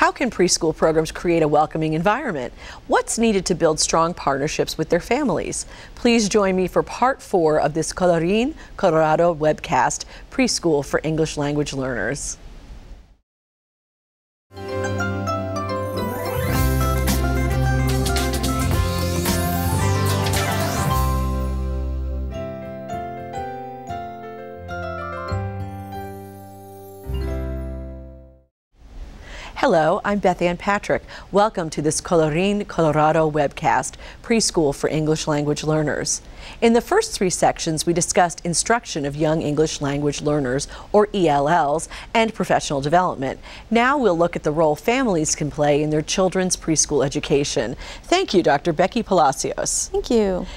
How can preschool programs create a welcoming environment? What's needed to build strong partnerships with their families? Please join me for part 4 of this Colorín Colorado webcast, Preschool for English Language Learners. Hello, I'm Beth Ann Patrick. Welcome to this Colorín Colorado webcast, Preschool for English Language Learners. In the first 3 sections, we discussed instruction of young English language learners, or ELLs, and professional development. Now we'll look at the role families can play in their children's preschool education. Thank you, Dr. Becky Palacios. Thank you.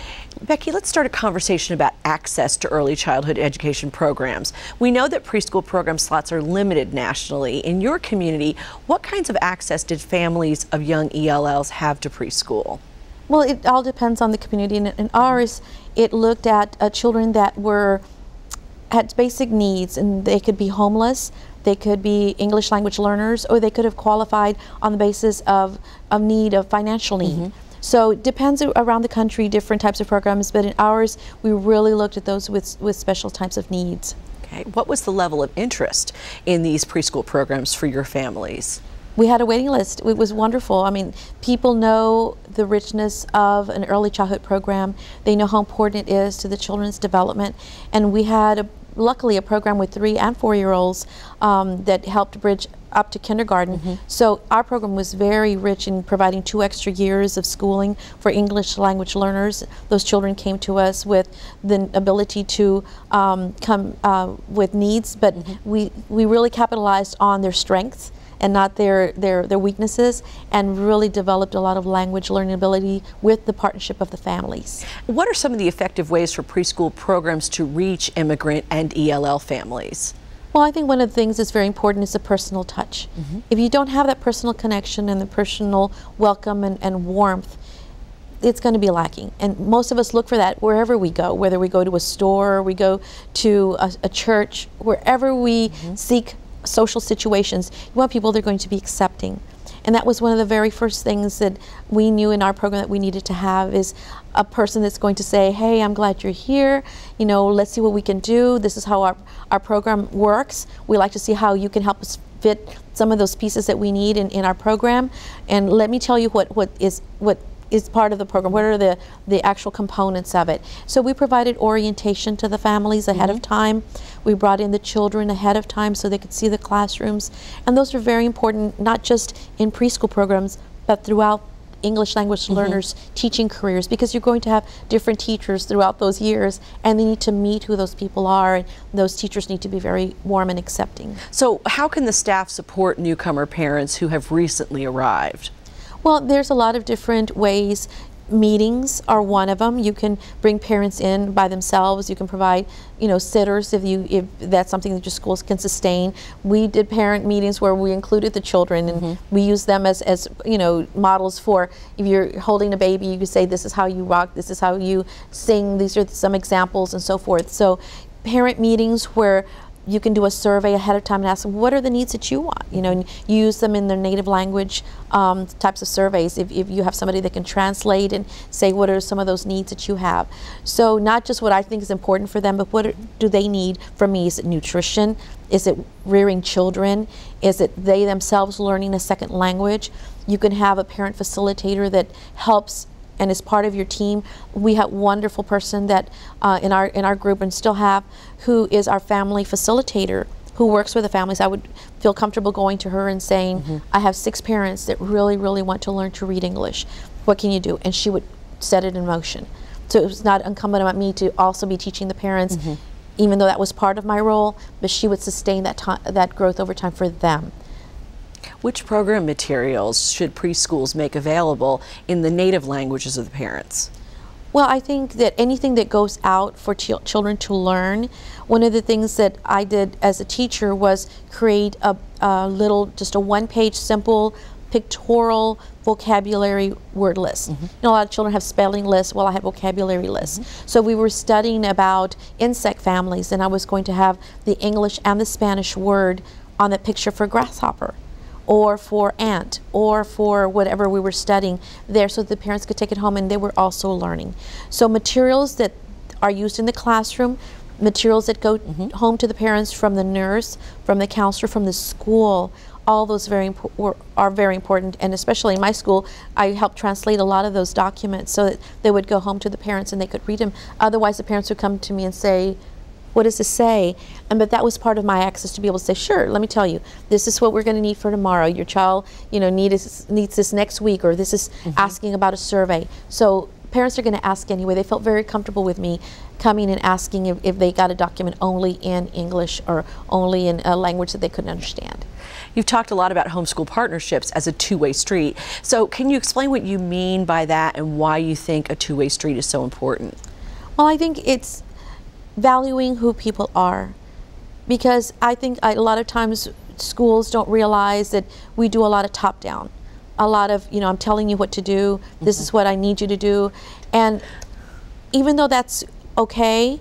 Becky, let's start a conversation about access to early childhood education programs. We know that preschool program slots are limited nationally. In your community, what kinds of access did families of young ELLs have to preschool? Well, it all depends on the community. In ours, it looked at children that had basic needs, and they could be homeless, they could be English language learners, or they could have qualified on the basis of financial need. So it depends around the country, different types of programs, but in ours, we really looked at those with special types of needs. Okay. What was the level of interest in these preschool programs for your families? We had a waiting list. It was wonderful. I mean, people know the richness of an early childhood program. They know how important it is to the children's development. And we had, luckily, a program with 3- and 4-year-olds that helped bridge up to kindergarten. So our program was very rich in providing 2 extra years of schooling for English language learners. Those children came to us with the ability to come with needs, but we really capitalized on their strengths and not their weaknesses, and really developed a lot of language learning ability with the partnership of the families. What are some of the effective ways for preschool programs to reach immigrant and ELL families? Well, I think one of the things that's very important is the personal touch. If you don't have that personal connection and the personal welcome and warmth, it's going to be lacking. And most of us look for that wherever we go, whether we go to a store, or we go to a church, wherever we seek social situations, you want people that are going to be accepting. And that was one of the very first things that we knew in our program that we needed to have, is a person that's going to say, hey, I'm glad you're here, you know, let's see what we can do. This is how our program works. We like to see how you can help us fit some of those pieces that we need in our program. And let me tell you what is part of the program, what are the actual components of it. So we provided orientation to the families ahead of time. We brought in the children ahead of time so they could see the classrooms. And those are very important, not just in preschool programs, but throughout English language learners' teaching careers, because you're going to have different teachers throughout those years, and they need to meet who those people are, and those teachers need to be very warm and accepting. So how can the staff support newcomer parents who have recently arrived? Well, there's a lot of different ways. Meetings are one of them. You can bring parents in by themselves. You can provide, you know, sitters if that's something that your schools can sustain. We did parent meetings where we included the children, and we use them as you know, models for if you're holding a baby, you can say, this is how you rock, this is how you sing, these are some examples, and so forth. So parent meetings where you can do a survey ahead of time and ask them, what are the needs that you want? You know, and use them in their native language types of surveys. If you have somebody that can translate and say, what are some of those needs that you have? So not just what I think is important for them, but what do they need from me? Is it nutrition? Is it rearing children? Is it they themselves learning a second language? You can have a parent facilitator that helps and is part of your team. We have a wonderful person that in our group, and still have, who is our family facilitator, who works with the families. I would feel comfortable going to her and saying, I have 6 parents that really, really want to learn to read English. What can you do? And she would set it in motion. So it was not incumbent on me to also be teaching the parents, even though that was part of my role, but she would sustain that growth over time for them. Which program materials should preschools make available in the native languages of the parents? Well, I think that anything that goes out for children to learn, one of the things that I did as a teacher was create a little, just a 1-page simple pictorial vocabulary word list. You know, a lot of children have spelling lists. Well, I had vocabulary lists. So we were studying about insect families, and I was going to have the English and the Spanish word on the picture for grasshopper. or for aunt or for whatever we were studying there, so the parents could take it home and they were also learning. So materials that are used in the classroom, materials that go home to the parents from the nurse, from the counselor, from the school, all those are very important. And especially in my school, I helped translate a lot of those documents so that they would go home to the parents and they could read them. Otherwise, the parents would come to me and say, what does this say? But that was part of my access to be able to say, sure, let me tell you, this is what we're going to need for tomorrow. Your child, needs this next week, or this is asking about a survey. So parents are going to ask anyway. They felt very comfortable with me coming and asking if they got a document only in English or only in a language that they couldn't understand. You've talked a lot about homeschool partnerships as a two-way street. So can you explain what you mean by that and why you think a two-way street is so important? Well, I think it's valuing who people are, because I think a lot of times schools don't realize that we do a lot of top-down, a lot of, I'm telling you what to do, this is what I need you to do, and even though that's okay,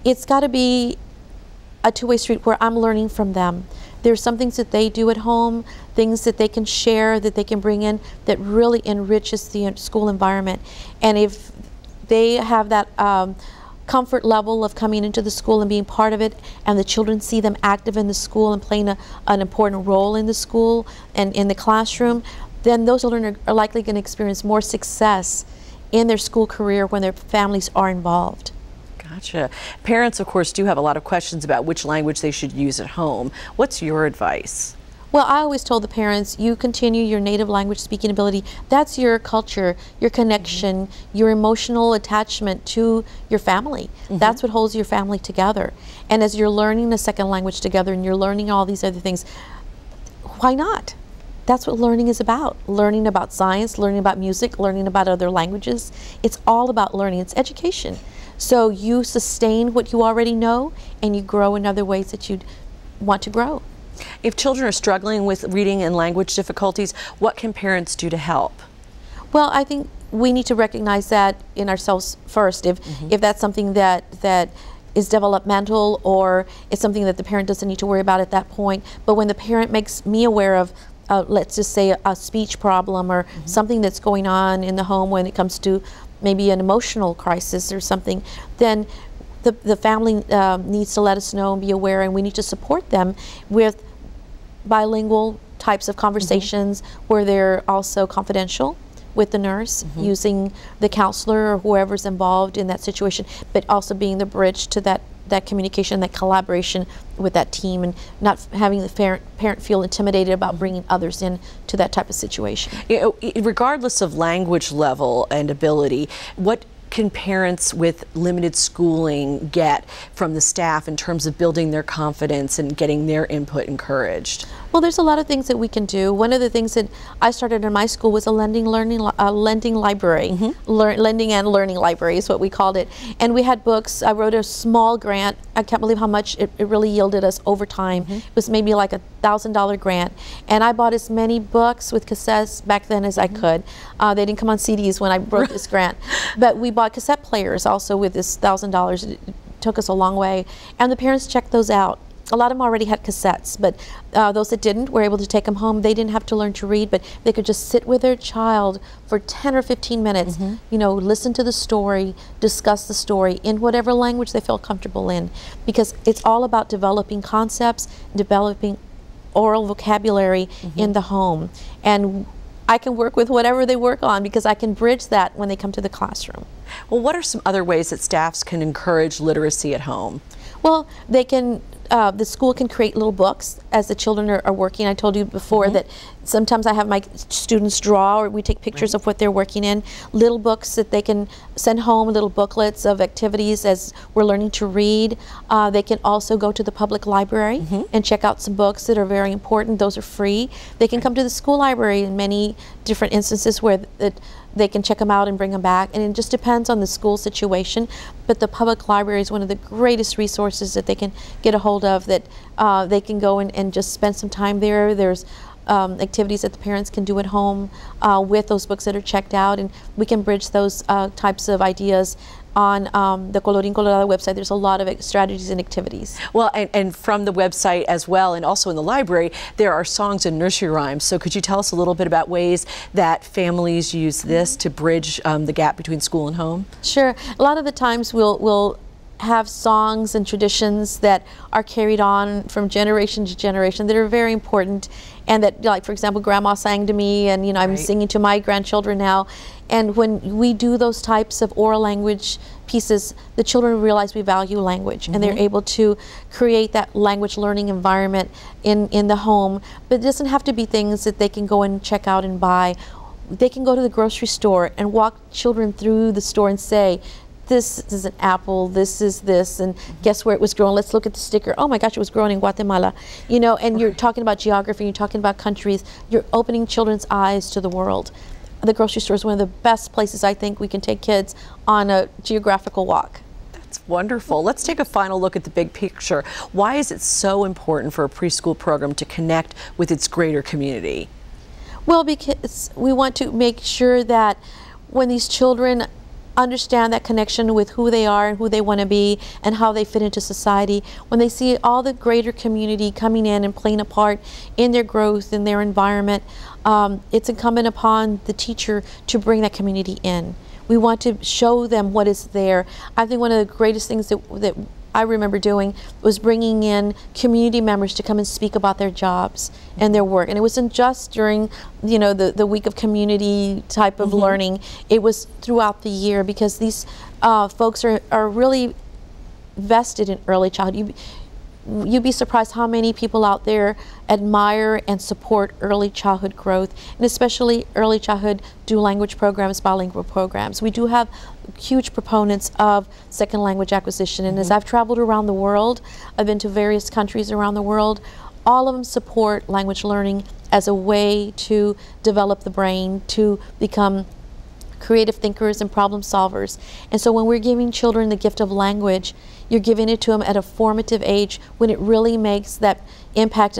it's got to be a two-way street where I'm learning from them. There's some things that they do at home, things that they can share, that they can bring in, that really enriches the school environment. And if they have that comfort level of coming into the school and being part of it, and the children see them active in the school and playing an important role in the school and in the classroom, then those children are likely going to experience more success in their school career when their families are involved. Gotcha. Parents, of course, do have a lot of questions about which language they should use at home. What's your advice? Well, I always told the parents, you continue your native language speaking ability. That's your culture, your connection, your emotional attachment to your family. That's what holds your family together. And as you're learning a second language together and you're learning all these other things, why not? That's what learning is about. Learning about science, learning about music, learning about other languages. It's all about learning. It's education. So you sustain what you already know and you grow in other ways that you'd want to grow. If children are struggling with reading and language difficulties, what can parents do to help? Well, I think we need to recognize that in ourselves first. If that's something that is developmental, or it's something that the parent doesn't need to worry about at that point. But when the parent makes me aware of, let's just say, a speech problem or something that's going on in the home when it comes to maybe an emotional crisis or something, then the family needs to let us know and be aware, and we need to support them with bilingual types of conversations where they're also confidential with the nurse, using the counselor or whoever's involved in that situation, but also being the bridge to that communication, that collaboration with that team, and not having the parent feel intimidated about bringing others in to that type of situation. Regardless of language level and ability, what can parents with limited schooling get from the staff in terms of building their confidence and getting their input encouraged? Well, there's a lot of things that we can do. One of the things that I started in my school was a lending library. Lending and learning library is what we called it. And we had books. I wrote a small grant. I can't believe how much it really yielded us over time. It was maybe like $1,000 grant. And I bought as many books with cassettes back then as I could. They didn't come on CDs when I wrote this grant. But we bought cassette players also with this $1,000. It took us a long way. And the parents checked those out. A lot of them already had cassettes, but those that didn't were able to take them home. They didn't have to learn to read, but they could just sit with their child for 10 or 15 minutes, listen to the story, discuss the story in whatever language they felt comfortable in, because it's all about developing concepts, developing oral vocabulary in the home. And I can work with whatever they work on because I can bridge that when they come to the classroom. Well, what are some other ways that staffs can encourage literacy at home? Well, they can, the school can create little books as the children are working. I told you before that sometimes I have my students draw, or we take pictures of what they're working in. Little books that they can send home, little booklets of activities as we're learning to read. They can also go to the public library and check out some books that are very important. Those are free. They can come to the school library in many different instances where they can check them out and bring them back, and it just depends on the school situation. But the public library is one of the greatest resources that they can get a hold of, that they can go and just spend some time there. There's activities that the parents can do at home with those books that are checked out, and we can bridge those types of ideas on the Colorín Colorado website, there's a lot of strategies and activities. Well, and from the website as well, and also in the library, there are songs and nursery rhymes. So could you tell us a little bit about ways that families use this to bridge the gap between school and home? Sure. A lot of the times we'll have songs and traditions that are carried on from generation to generation that are very important, and that, like, for example, Grandma sang to me, and I'm singing to my grandchildren now. And when we do those types of oral language pieces, the children realize we value language, and they're able to create that language learning environment in the home. But it doesn't have to be things that they can go and check out and buy. They can go to the grocery store and walk children through the store and say, this is an apple, this is this, and guess where it was grown? Let's look at the sticker. Oh my gosh, it was grown in Guatemala. And you're talking about geography, you're talking about countries, you're opening children's eyes to the world. The grocery store is one of the best places I think we can take kids on a geographical walk. That's wonderful. Let's take a final look at the big picture. Why is it so important for a preschool program to connect with its greater community? Well, because we want to make sure that when these children understand that connection with who they are and who they want to be and how they fit into society, when they see all the greater community coming in and playing a part in their growth, in their environment, it's incumbent upon the teacher to bring that community in. We want to show them what is there. I think one of the greatest things that I remember doing was bringing in community members to come and speak about their jobs and their work. And it wasn't just during, the week of community type of learning. It was throughout the year, because these folks are really vested in early childhood. You'd be surprised how many people out there admire and support early childhood growth, and especially early childhood dual language programs, bilingual programs. We do have huge proponents of second language acquisition, and as I've traveled around the world, I've been to various countries around the world, all of them support language learning as a way to develop the brain, to become creative thinkers and problem solvers. And so when we're giving children the gift of language, you're giving it to them at a formative age when it really makes that impact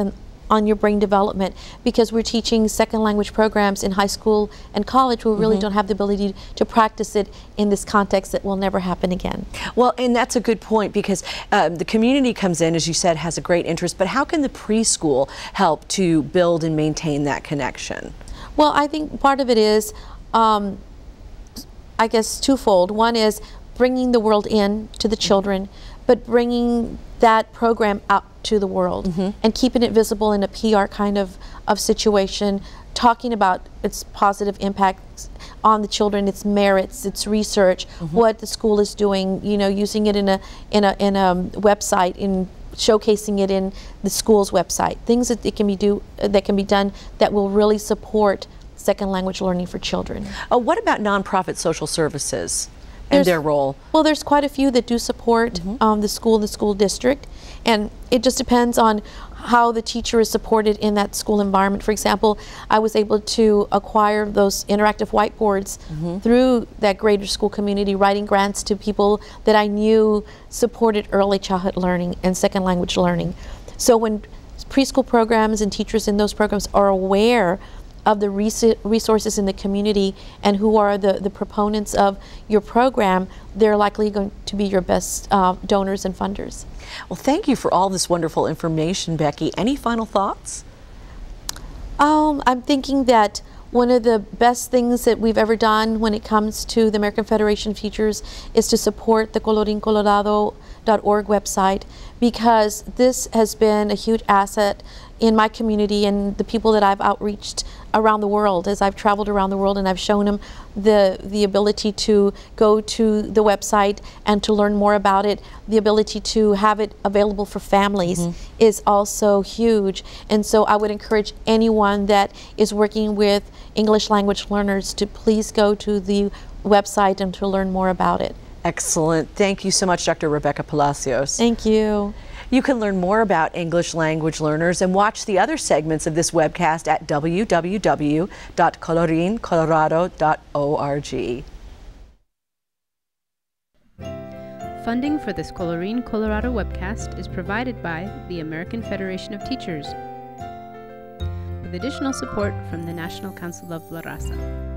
on your brain development, because we're teaching second language programs in high school and college who really don't have the ability to practice it in this context that will never happen again. Well, and that's a good point, because the community comes in, as you said, has a great interest, but how can the preschool help to build and maintain that connection? Well, I think part of it is, I guess, twofold. One is bringing the world in to the children, but bringing that program out to the world and keeping it visible in a PR kind of situation, talking about its positive impacts on the children, its merits, its research, what the school is doing, using it in a website, in showcasing it in the school's website, things that can be done that will really support second language learning for children. What about nonprofit social services and their role? Well, there's quite a few that do support the school and the school district, and it just depends on how the teacher is supported in that school environment. For example, I was able to acquire those interactive whiteboards through that greater school community, writing grants to people that I knew supported early childhood learning and second language learning. So when preschool programs and teachers in those programs are aware of the resources in the community and who are the proponents of your program, they're likely going to be your best donors and funders. Well, thank you for all this wonderful information, Becky. Any final thoughts? I'm thinking that one of the best things that we've ever done when it comes to the American Federation of Teachers is to support the colorincolorado.org website, because this has been a huge asset in my community and the people that I've outreached around the world as I've traveled around the world, and I've shown them the ability to go to the website and to learn more about it. The ability to have it available for families is also huge. And so I would encourage anyone that is working with English language learners to please go to the website and to learn more about it. Excellent. Thank you so much, Dr. Rebecca Palacios. Thank you. You can learn more about English language learners and watch the other segments of this webcast at www.colorincolorado.org. Funding for this Colorín Colorado webcast is provided by the American Federation of Teachers, with additional support from the National Council of La Raza.